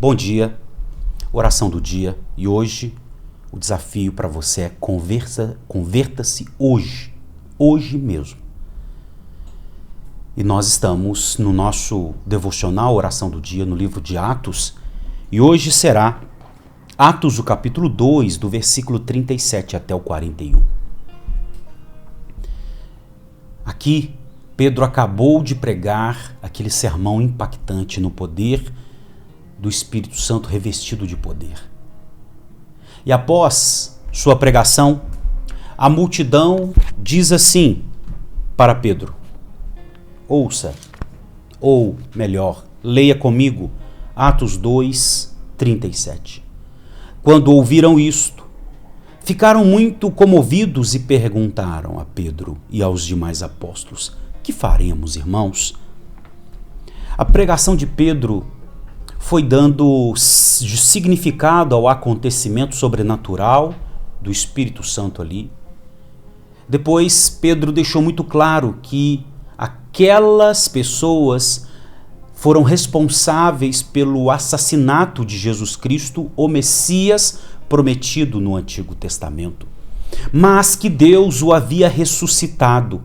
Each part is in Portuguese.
Bom dia, oração do dia, e hoje o desafio para você é converta-se hoje mesmo. E nós estamos no nosso devocional oração do dia no livro de Atos, e hoje será Atos, o capítulo 2, do versículo 37 até o 41. Aqui, Pedro acabou de pregar aquele sermão impactante no poder do Espírito Santo revestido de poder. E após sua pregação, a multidão diz assim para Pedro: ouça, ou melhor, leia comigo Atos 2, 37. Quando ouviram isto, ficaram muito comovidos e perguntaram a Pedro e aos demais apóstolos: que faremos, irmãos? A pregação de Pedro foi dando significado ao acontecimento sobrenatural do Espírito Santo ali. Depois, Pedro deixou muito claro que aquelas pessoas foram responsáveis pelo assassinato de Jesus Cristo, o Messias prometido no Antigo Testamento, mas que Deus o havia ressuscitado.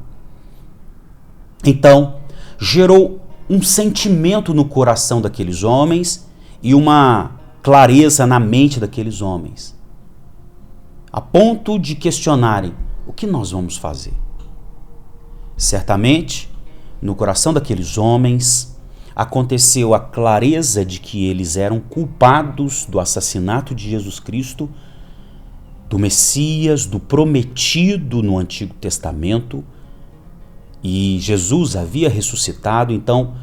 Então, gerou um sentimento no coração daqueles homens e uma clareza na mente daqueles homens, a ponto de questionarem: o que nós vamos fazer? Certamente, no coração daqueles homens, aconteceu a clareza de que eles eram culpados do assassinato de Jesus Cristo, do Messias, do prometido no Antigo Testamento, e Jesus havia ressuscitado. Então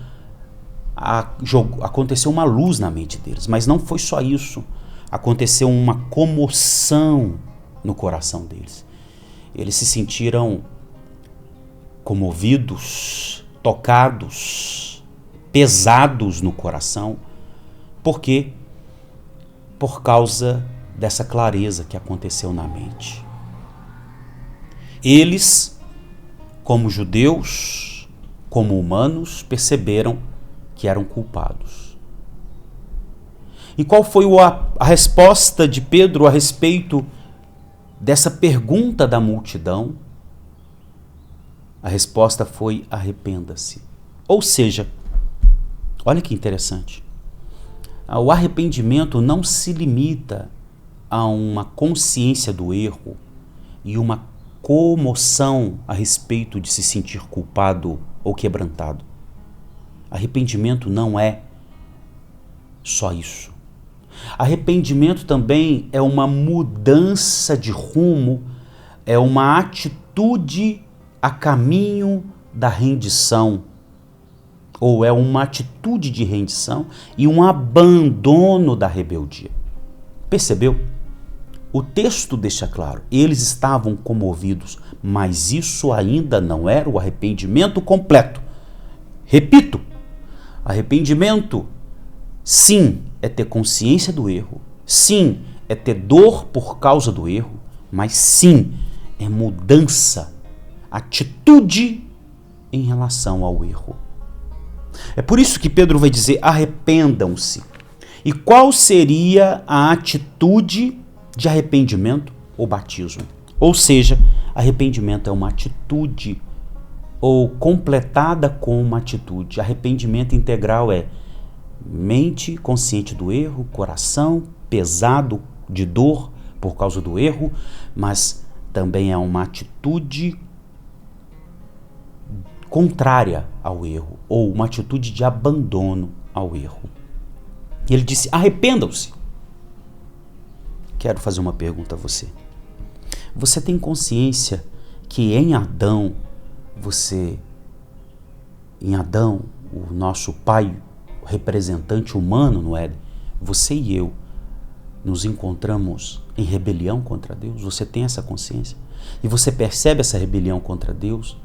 aconteceu uma luz na mente deles, mas não foi só isso, aconteceu uma comoção no coração deles. Eles se sentiram comovidos, tocados, pesados no coração. Por quê? Por causa dessa clareza que aconteceu na mente. Eles, como judeus, como humanos, perceberam que eram culpados. E qual foi a resposta de Pedro a respeito dessa pergunta da multidão? A resposta foi: arrependa-se. Ou seja, olha que interessante, o arrependimento não se limita a uma consciência do erro e uma comoção a respeito de se sentir culpado ou quebrantado. Arrependimento não é só isso. Arrependimento também é uma mudança de rumo, é uma atitude a caminho da rendição, ou é uma atitude de rendição e um abandono da rebeldia. Percebeu? O texto deixa claro, eles estavam comovidos, mas isso ainda não era o arrependimento completo. Repito, arrependimento, sim, é ter consciência do erro, sim, é ter dor por causa do erro, mas sim, é mudança, atitude em relação ao erro. É por isso que Pedro vai dizer: arrependam-se. E qual seria a atitude de arrependimento? O batismo. Ou seja, arrependimento é uma atitude, ou completada com uma atitude. Arrependimento integral é mente consciente do erro, coração pesado de dor por causa do erro, mas também é uma atitude contrária ao erro, ou uma atitude de abandono ao erro. E ele disse: arrependam-se. Quero fazer uma pergunta a você. Você tem consciência que em Adão, o nosso pai, o representante humano no Éden, você e eu nos encontramos em rebelião contra Deus? Você tem essa consciência? E você percebe essa rebelião contra Deus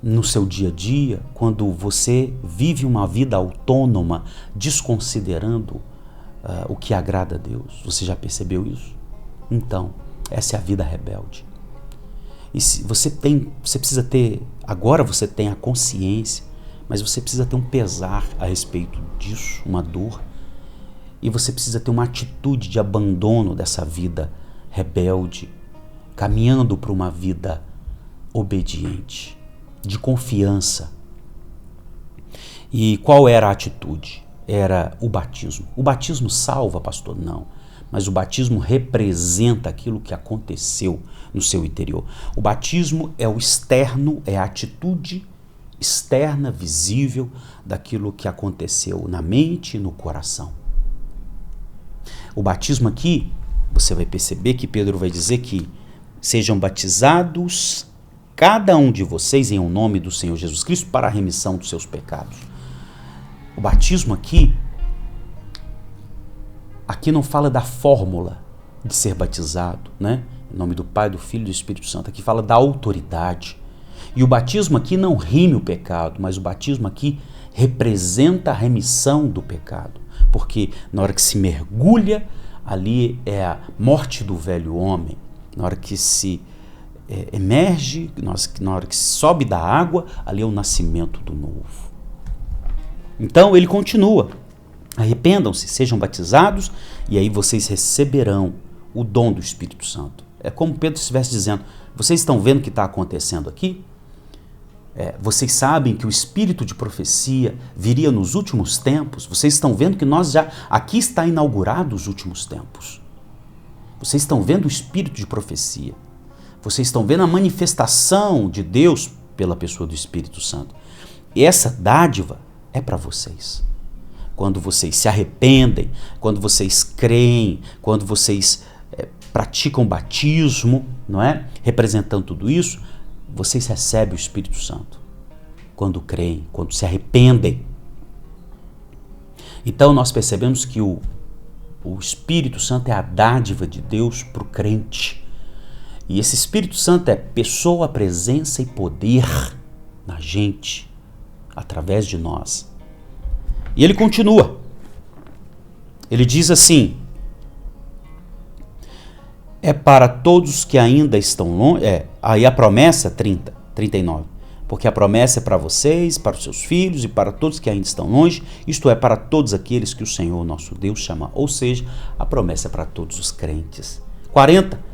no seu dia a dia, quando você vive uma vida autônoma, desconsiderando o que agrada a Deus? Você já percebeu isso? Então, essa é a vida rebelde. E se você precisa ter, agora você tem a consciência mas você precisa ter um pesar a respeito disso, uma dor, e você precisa ter uma atitude de abandono dessa vida rebelde, caminhando para uma vida obediente, de confiança. E qual era a atitude? Era o batismo. O batismo salva, pastor? Não. Mas o batismo representa aquilo que aconteceu no seu interior. O batismo é o externo, é a atitude externa, visível, daquilo que aconteceu na mente e no coração. O batismo aqui, você vai perceber que Pedro vai dizer que sejam batizados cada um de vocês em nome do Senhor Jesus Cristo para a remissão dos seus pecados. O batismo aqui não fala da fórmula de ser batizado, né? Em nome do Pai, do Filho e do Espírito Santo. Aqui fala da autoridade. E o batismo aqui não rime o pecado, mas o batismo aqui representa a remissão do pecado. Porque na hora que se mergulha, ali é a morte do velho homem. Na hora que se emerge, na hora que se sobe da água, ali é o nascimento do novo. Então ele continua: arrependam-se, sejam batizados, e aí vocês receberão o dom do Espírito Santo. É como Pedro estivesse dizendo: vocês estão vendo o que está acontecendo aqui? Vocês sabem que o espírito de profecia viria nos últimos tempos. Vocês estão vendo que aqui está inaugurado os últimos tempos. Vocês estão vendo o espírito de profecia. Vocês estão vendo a manifestação de Deus pela pessoa do Espírito Santo. E essa dádiva é para vocês. Quando vocês se arrependem, quando vocês creem, quando vocês praticam batismo, não é? Representando tudo isso, vocês recebem o Espírito Santo. Quando creem, quando se arrependem. Então nós percebemos que o Espírito Santo é a dádiva de Deus para o crente. E esse Espírito Santo é pessoa, presença e poder na gente, através de nós. E ele continua. Ele diz assim: é para todos que ainda estão longe. Aí a promessa, 39. Porque a promessa é para vocês, para os seus filhos e para todos que ainda estão longe, isto é, para todos aqueles que o Senhor nosso Deus chama. Ou seja, a promessa é para todos os crentes. 40.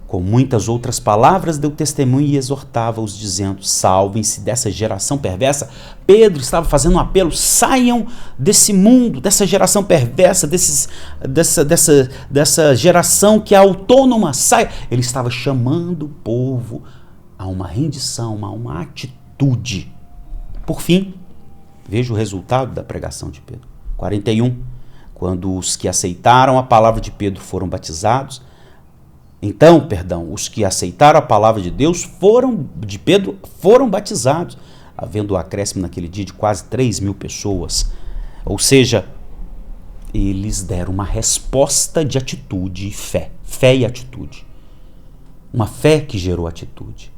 Com muitas outras palavras deu testemunho e exortava-os, dizendo: salvem-se dessa geração perversa. Pedro estava fazendo um apelo: saiam desse mundo, dessa geração perversa, dessa geração que é autônoma. Saia. Ele estava chamando o povo a uma rendição, a uma atitude. Por fim, veja o resultado da pregação de Pedro. 41. Quando os que aceitaram a palavra de Pedro foram batizados, os que aceitaram a palavra de Deus de Pedro foram batizados, havendo o acréscimo naquele dia de quase 3.000 pessoas. Ou seja, eles deram uma resposta de atitude e fé. Fé e atitude. Uma fé que gerou atitude.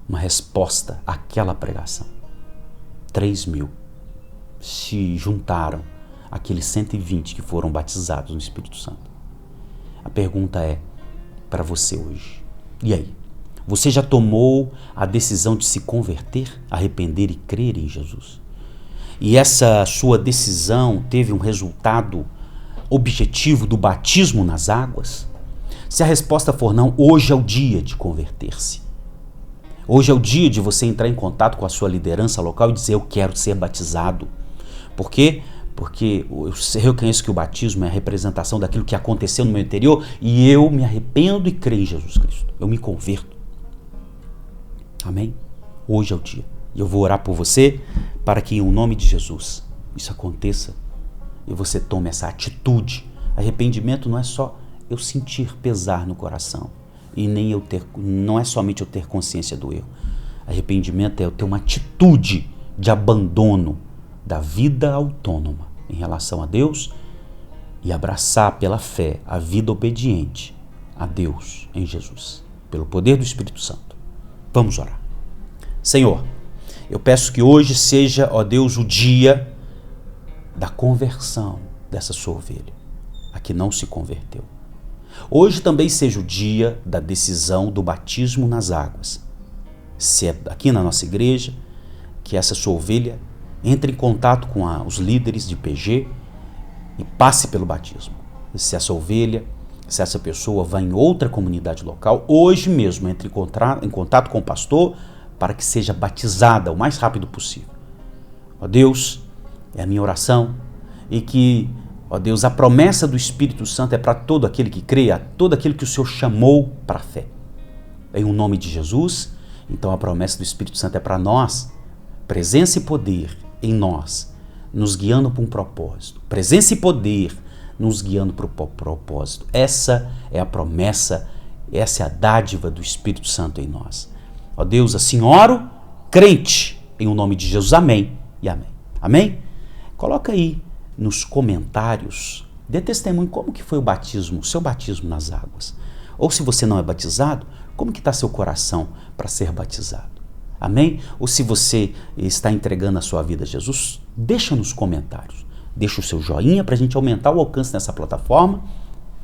Uma resposta àquela pregação. 3.000 se juntaram àqueles 120 que foram batizados no Espírito Santo. A pergunta é para você hoje: e aí? Você já tomou a decisão de se converter, arrepender e crer em Jesus? E essa sua decisão teve um resultado objetivo do batismo nas águas? Se a resposta for não, hoje é o dia de converter-se. Hoje é o dia de você entrar em contato com a sua liderança local e dizer: eu quero ser batizado. Por quê? Porque eu reconheço que o batismo é a representação daquilo que aconteceu no meu interior e eu me arrependo e creio em Jesus Cristo. Eu me converto. Amém? Hoje é o dia. E eu vou orar por você para que, em nome de Jesus, isso aconteça e você tome essa atitude. Arrependimento não é só eu sentir pesar no coração e não é somente eu ter consciência do erro. Arrependimento é eu ter uma atitude de abandono da vida autônoma em relação a Deus e abraçar pela fé a vida obediente a Deus em Jesus, pelo poder do Espírito Santo. Vamos orar. Senhor, eu peço que hoje seja, ó Deus, o dia da conversão dessa sua ovelha, a que não se converteu. Hoje também seja o dia da decisão do batismo nas águas. Se é aqui na nossa igreja, que essa sua ovelha entre em contato com os líderes de PG e passe pelo batismo. Se essa ovelha, se essa pessoa vai em outra comunidade local, hoje mesmo entre em contato com o pastor para que seja batizada o mais rápido possível. Ó Deus, é a minha oração e que, ó Deus, a promessa do Espírito Santo é para todo aquele que crê, a todo aquele que o Senhor chamou para a fé. Em o nome de Jesus, então a promessa do Espírito Santo é para nós, presença e poder em nós, nos guiando para um propósito. Presença e poder nos guiando para o propósito. Essa é a promessa, essa é a dádiva do Espírito Santo em nós. Ó Deus, assim oro, crente, em o nome de Jesus. Amém e amém. Amém? Coloca aí nos comentários, dê testemunho como que foi o batismo, o seu batismo nas águas. Ou se você não é batizado, como que está seu coração para ser batizado? Amém? Ou se você está entregando a sua vida a Jesus, deixa nos comentários. Deixa o seu joinha para a gente aumentar o alcance nessa plataforma.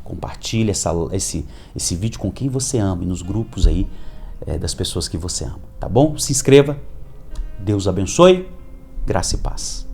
Compartilhe esse vídeo com quem você ama e nos grupos aí das pessoas que você ama. Tá bom? Se inscreva. Deus abençoe. Graça e paz.